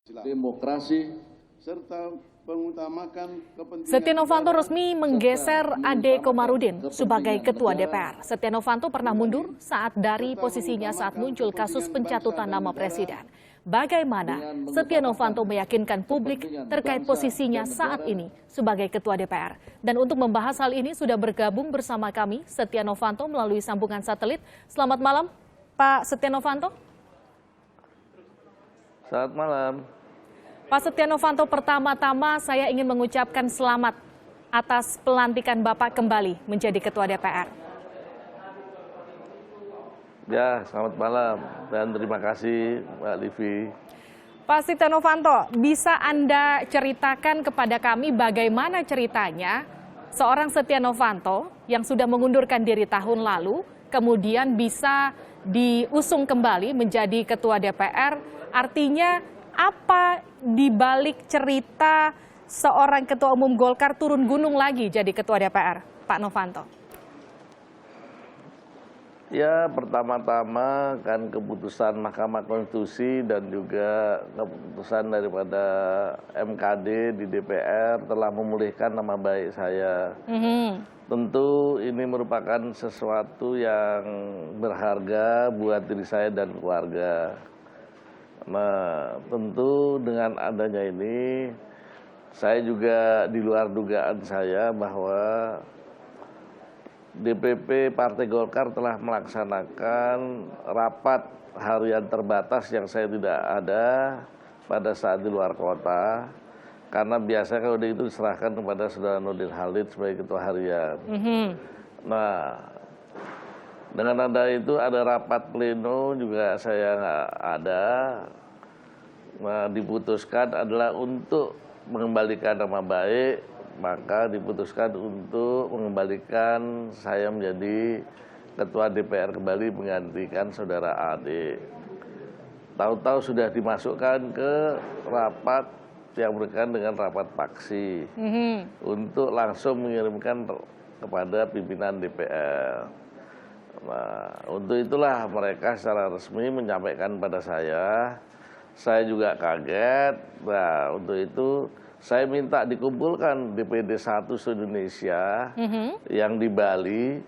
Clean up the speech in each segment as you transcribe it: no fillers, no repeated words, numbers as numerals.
demokrasi serta mengutamakan kepentingan. Setia Novanto resmi menggeser Ade Komarudin sebagai Ketua DPR. Setia Novanto pernah mundur saat dari posisinya saat muncul kasus pencatutan nama Presiden. Bagaimana Setia Novanto meyakinkan publik terkait posisinya saat ini sebagai Ketua DPR? Dan untuk membahas hal ini sudah bergabung bersama kami Setia Novanto melalui sambungan satelit. Selamat malam, Pak Setia Novanto. Selamat malam. Pak Setia Novanto, pertama-tama saya ingin mengucapkan selamat atas pelantikan Bapak kembali menjadi Ketua DPR. Ya, selamat malam dan terima kasih Mbak Livi. Pak Setia Novanto, bisa Anda ceritakan kepada kami bagaimana ceritanya seorang Setia Novanto yang sudah mengundurkan diri tahun lalu, kemudian bisa diusung kembali menjadi Ketua DPR, artinya apa di balik cerita seorang Ketua Umum Golkar turun gunung lagi jadi Ketua DPR, Pak Novanto? Ya, pertama-tama kan keputusan Mahkamah Konstitusi dan juga keputusan daripada MKD di DPR telah memulihkan nama baik saya. Tentu ini merupakan sesuatu yang berharga buat diri saya dan keluarga. Nah, tentu dengan adanya ini, saya juga di luar dugaan saya bahwa DPP Partai Golkar telah melaksanakan rapat harian terbatas yang saya tidak ada pada saat di luar kota. Karena biasanya kalau itu diserahkan kepada Saudara Nurdin Halid sebagai Ketua Harian. Nah, dengan ada itu ada rapat pleno juga saya nggak ada. Nah, diputuskan adalah untuk mengembalikan nama baik, maka diputuskan untuk mengembalikan saya menjadi Ketua DPR kembali menggantikan Saudara Ade. Tahu-tahu sudah dimasukkan ke rapat yang berkaitan dengan rapat paksi untuk langsung mengirimkan kepada pimpinan DPR. Nah, untuk itulah mereka secara resmi menyampaikan pada saya juga kaget. Nah, untuk itu saya minta dikumpulkan DPD 1 se-Indonesia yang di Bali.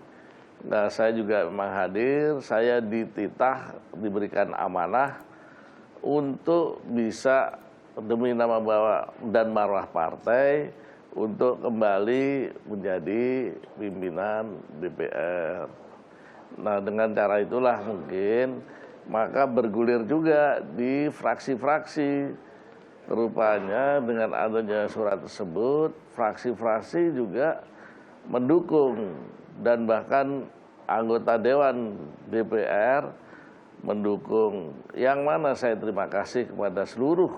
Nah, saya juga memang hadir, saya dititah, diberikan amanah untuk bisa demi nama bawa dan marwah partai untuk kembali menjadi pimpinan DPR. Nah, dengan cara itulah mungkin maka bergulir juga di fraksi-fraksi. Rupanya dengan adanya surat tersebut, fraksi-fraksi juga mendukung dan bahkan anggota Dewan DPR mendukung. Yang mana saya terima kasih kepada seluruh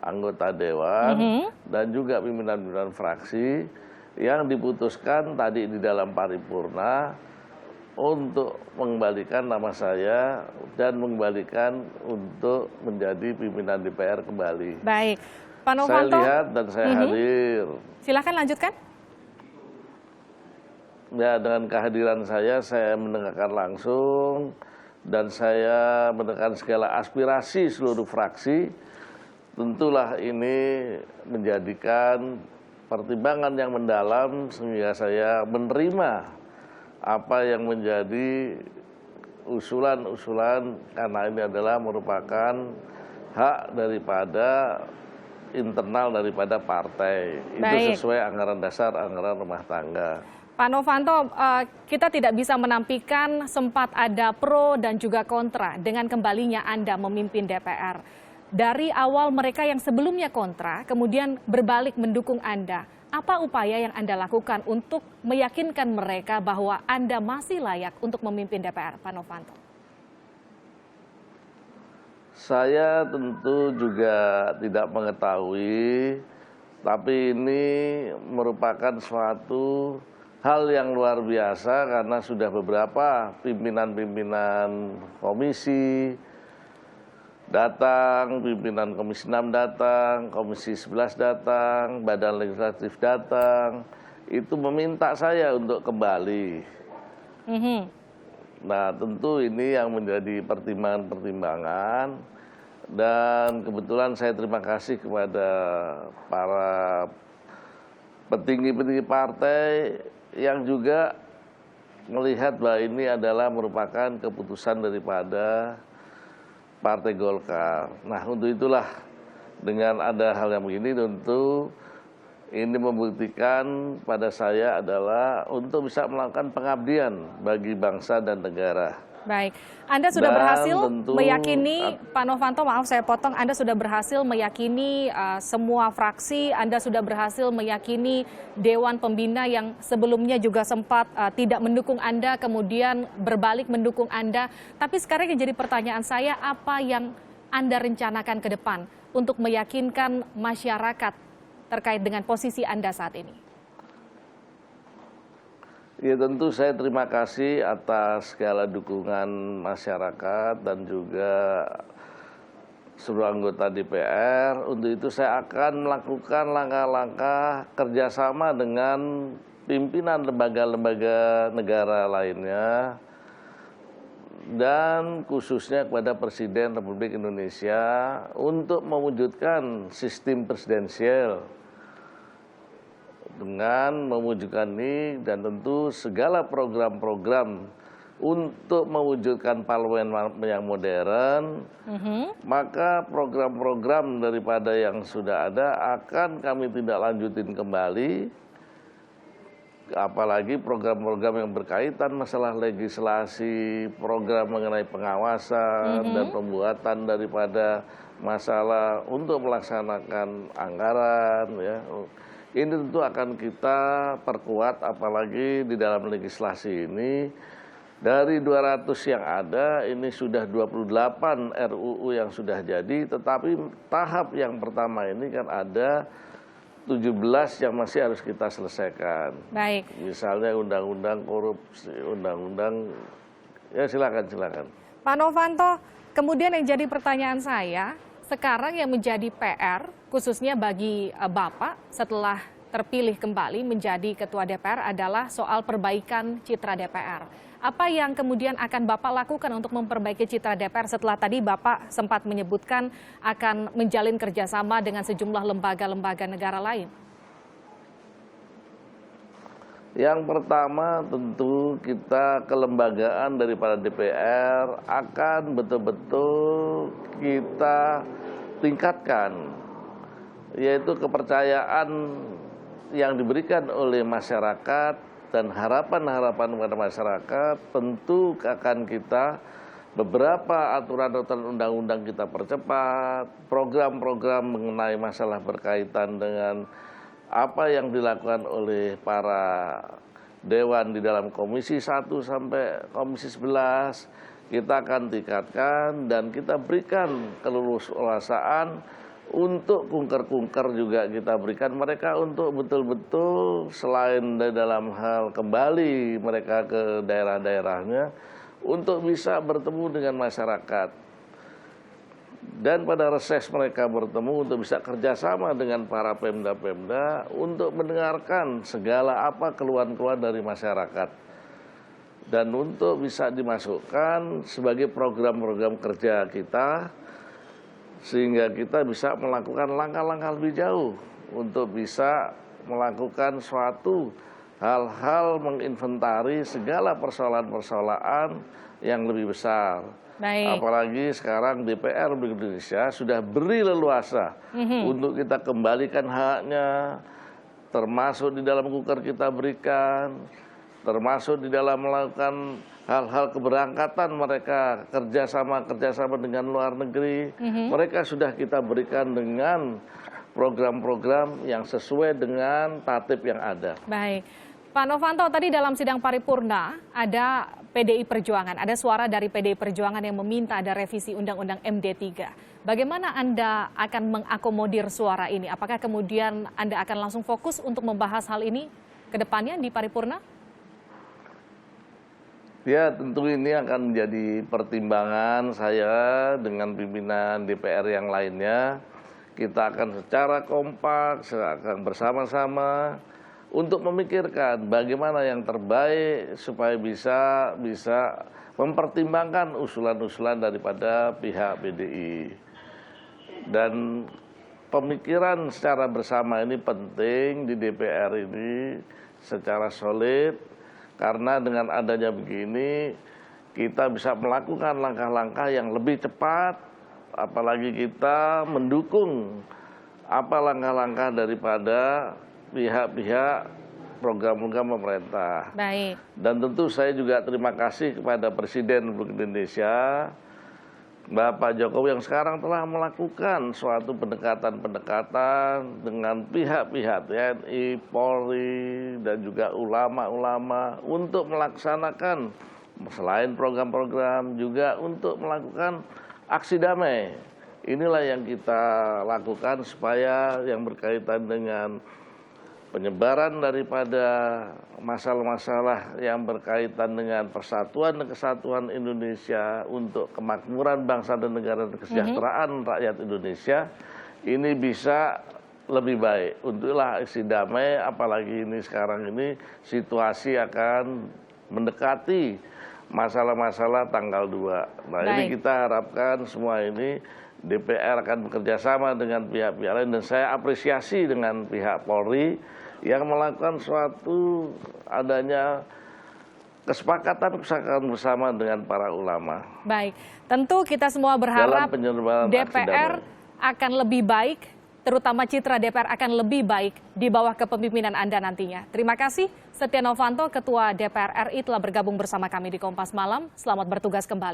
anggota Dewan dan juga pimpinan-pimpinan fraksi yang diputuskan tadi di dalam paripurna untuk mengembalikan nama saya dan mengembalikan untuk menjadi pimpinan DPR kembali. Baik, Pak Novanto. Saya lihat dan saya hadir. Silakan lanjutkan. Ya, dengan kehadiran saya mendengarkan langsung dan saya mendengarkan segala aspirasi seluruh fraksi. Tentulah ini menjadikan pertimbangan yang mendalam sehingga saya menerima apa yang menjadi usulan-usulan karena ini adalah merupakan hak daripada internal daripada partai. Itu sesuai anggaran dasar, anggaran rumah tangga. Pak Novanto, kita tidak bisa menampilkan sempat ada pro dan juga kontra dengan kembalinya Anda memimpin DPR. Dari awal mereka yang sebelumnya kontra, kemudian berbalik mendukung Anda. Apa upaya yang Anda lakukan untuk meyakinkan mereka bahwa Anda masih layak untuk memimpin DPR, Pak Novanto? Saya tentu juga tidak mengetahui, tapi ini merupakan suatu hal yang luar biasa karena sudah beberapa pimpinan-pimpinan komisi datang, pimpinan Komisi 6 datang, Komisi 11 datang, Badan Legislatif datang, itu meminta saya untuk kembali. Nah, tentu ini yang menjadi pertimbangan-pertimbangan Dan kebetulan saya terima kasih kepada para petinggi-petinggi partai yang juga melihat bahwa ini adalah merupakan keputusan daripada Partai Golkar. Nah, untuk itulah dengan ada hal yang begini tentu ini membuktikan pada saya adalah untuk bisa melakukan pengabdian bagi bangsa dan negara. Baik, Anda sudah berhasil meyakini, Pak Novanto, maaf saya potong, Anda sudah berhasil meyakini semua fraksi, Anda sudah berhasil meyakini Dewan Pembina yang sebelumnya juga sempat tidak mendukung Anda, kemudian berbalik mendukung Anda. Tapi sekarang yang jadi pertanyaan saya, apa yang Anda rencanakan ke depan untuk meyakinkan masyarakat terkait dengan posisi Anda saat ini? Ya tentu saya terima kasih atas segala dukungan masyarakat dan juga seluruh anggota DPR. Untuk itu saya akan melakukan langkah-langkah kerjasama dengan pimpinan lembaga-lembaga negara lainnya dan khususnya kepada Presiden Republik Indonesia untuk mewujudkan sistem presidensial dengan mewujudkan ini dan tentu segala program-program untuk mewujudkan parlemen yang modern, maka program-program daripada yang sudah ada akan kami tidak lanjutin kembali, apalagi program-program yang berkaitan masalah legislasi, program mengenai pengawasan dan pembuatan daripada masalah untuk melaksanakan anggaran, ya. Ini tentu akan kita perkuat, apalagi di dalam legislasi ini dari 200 yang ada ini sudah 28 RUU yang sudah jadi, tetapi tahap yang pertama ini kan ada 17 yang masih harus kita selesaikan. Baik. Misalnya undang-undang korupsi, undang-undang, ya silakan. Pak Novanto, kemudian yang jadi pertanyaan saya, sekarang yang menjadi PR, khususnya bagi Bapak setelah terpilih kembali menjadi Ketua DPR adalah soal perbaikan citra DPR. Apa yang kemudian akan Bapak lakukan untuk memperbaiki citra DPR setelah tadi Bapak sempat menyebutkan akan menjalin kerjasama dengan sejumlah lembaga-lembaga negara lain? Yang pertama tentu kita kelembagaan daripada DPR akan betul-betul kita tingkatkan, yaitu kepercayaan yang diberikan oleh masyarakat dan harapan-harapan kepada masyarakat. Tentu akan kita beberapa aturan-aturan undang-undang kita percepat, program-program mengenai masalah berkaitan dengan apa yang dilakukan oleh para dewan di dalam Komisi 1 sampai Komisi 11, kita akan tingkatkan dan kita berikan keleluasaan untuk kunker-kunker juga kita berikan mereka untuk betul-betul selain dalam hal kembali mereka ke daerah-daerahnya untuk bisa bertemu dengan masyarakat. Dan pada reses mereka bertemu untuk bisa kerjasama dengan para pemda-pemda untuk mendengarkan segala apa keluhan-keluhan dari masyarakat. Dan untuk bisa dimasukkan sebagai program-program kerja kita, sehingga kita bisa melakukan langkah-langkah lebih jauh untuk bisa melakukan suatu hal-hal menginventari segala persoalan-persoalan yang lebih besar. Baik. Apalagi sekarang DPR Republik Indonesia sudah beri leluasa untuk kita kembalikan haknya, termasuk di dalam kuker kita berikan, termasuk di dalam melakukan hal-hal keberangkatan mereka kerjasama dengan luar negeri, mereka sudah kita berikan dengan program-program yang sesuai dengan tatib yang ada. Baik. Pak Novanto, tadi dalam sidang paripurna ada PDI Perjuangan, ada suara dari PDI Perjuangan yang meminta ada revisi Undang-Undang MD3. Bagaimana Anda akan mengakomodir suara ini? Apakah kemudian Anda akan langsung fokus untuk membahas hal ini ke depannya di paripurna? Ya, tentu ini akan menjadi pertimbangan saya dengan pimpinan DPR yang lainnya. Kita akan secara kompak, akan bersama-sama untuk memikirkan bagaimana yang terbaik supaya bisa mempertimbangkan usulan-usulan daripada pihak PDI. Dan pemikiran secara bersama ini penting di DPR ini secara solid, karena dengan adanya begini kita bisa melakukan langkah-langkah yang lebih cepat, apalagi kita mendukung apa langkah-langkah daripada pihak-pihak program-program pemerintah. Baik. Dan tentu saya juga terima kasih kepada Presiden Republik Indonesia, Bapak Jokowi, yang sekarang telah melakukan suatu pendekatan-pendekatan dengan pihak-pihak TNI, Polri, dan juga ulama-ulama untuk melaksanakan selain program-program juga untuk melakukan aksi damai. Inilah yang kita lakukan supaya yang berkaitan dengan penyebaran daripada masalah-masalah yang berkaitan dengan persatuan dan kesatuan Indonesia untuk kemakmuran bangsa dan negara dan kesejahteraan rakyat Indonesia ini bisa lebih baik. Untuklah aksi damai, apalagi ini sekarang ini situasi akan mendekati masalah-masalah tanggal 2. Nah, ini kita harapkan semua ini DPR akan bekerja sama dengan pihak-pihak lain, dan saya apresiasi dengan pihak Polri yang melakukan suatu adanya kesepakatan bersama dengan para ulama. Baik, tentu kita semua berharap DPR akan lebih baik, terutama citra DPR akan lebih baik di bawah kepemimpinan Anda nantinya. Terima kasih Setia Novanto, Ketua DPR RI, telah bergabung bersama kami di Kompas Malam. Selamat bertugas kembali.